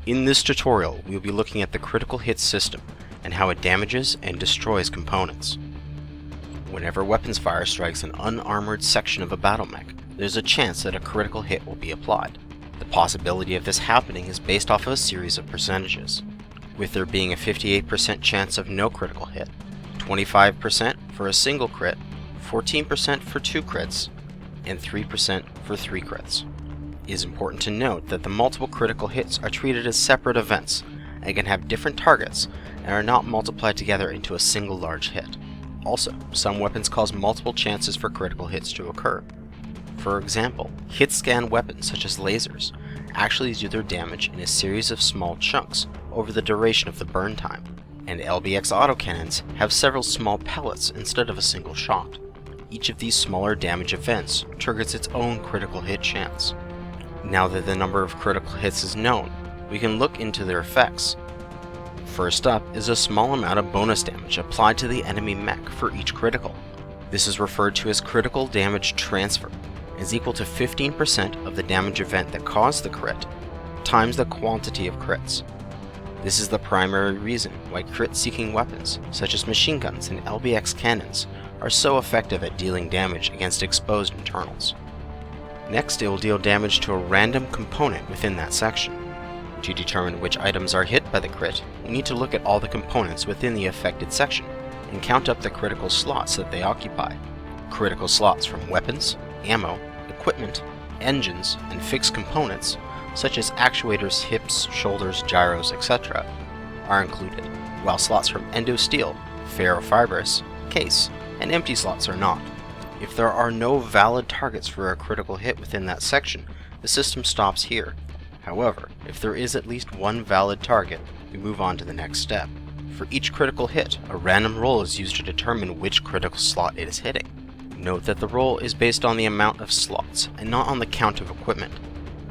In this tutorial, we will be looking at the critical hit system and how it damages and destroys components. Whenever weapons fire strikes an unarmored section of a battle mech, there's a chance that a critical hit will be applied. The possibility of this happening is based off of a series of percentages, with there being a 58% chance of no critical hit, 25% for a single crit, 14% for 2 crits, and 3% for 3 crits. It is important to note that the multiple critical hits are treated as separate events and can have different targets and are not multiplied together into a single large hit. Also, some weapons cause multiple chances for critical hits to occur. For example, hit-scan weapons such as lasers actually do their damage in a series of small chunks over the duration of the burn time, and LBX autocannons have several small pellets instead of a single shot. Each of these smaller damage events triggers its own critical hit chance. Now that the number of critical hits is known, we can look into their effects. First up is a small amount of bonus damage applied to the enemy mech for each critical. This is referred to as critical damage transfer, and is equal to 15% of the damage event that caused the crit, times the quantity of crits. This is the primary reason why crit-seeking weapons, such as machine guns and LBX cannons, are so effective at dealing damage against exposed internals. Next, it will deal damage to a random component within that section. To determine which items are hit by the crit, we need to look at all the components within the affected section and count up the critical slots that they occupy. Critical slots from weapons, ammo, equipment, engines, and fixed components, such as actuators, hips, shoulders, gyros, etc., are included, while slots from endosteel, ferrofibrous, case, and empty slots are not. If there are no valid targets for a critical hit within that section, the system stops here. However, if there is at least one valid target, we move on to the next step. For each critical hit, a random roll is used to determine which critical slot it is hitting. Note that the roll is based on the amount of slots and not on the count of equipment.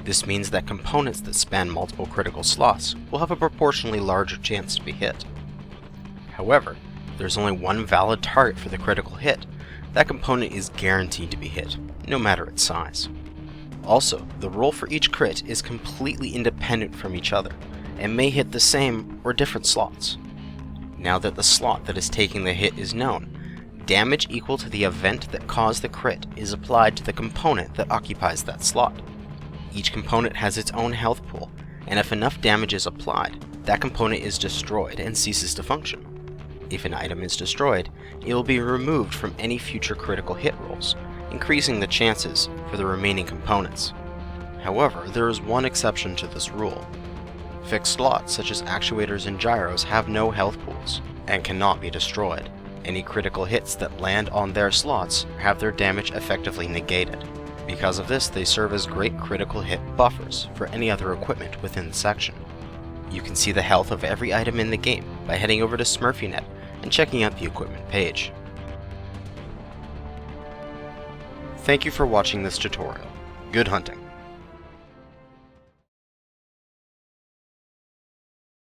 This means that components that span multiple critical slots will have a proportionally larger chance to be hit. However, if there's only one valid target for the critical hit, that component is guaranteed to be hit, no matter its size. Also, the roll for each crit is completely independent from each other, and may hit the same or different slots. Now that the slot that is taking the hit is known, damage equal to the event that caused the crit is applied to the component that occupies that slot. Each component has its own health pool, and if enough damage is applied, that component is destroyed and ceases to function. If an item is destroyed, it will be removed from any future critical hit rolls, increasing the chances for the remaining components. However, there is one exception to this rule. Fixed slots such as actuators and gyros have no health pools, and cannot be destroyed. Any critical hits that land on their slots have their damage effectively negated. Because of this, they serve as great critical hit buffers for any other equipment within the section. You can see the health of every item in the game by heading over to SmurfyNet and checking out the equipment page. Thank you for watching this tutorial. Good hunting!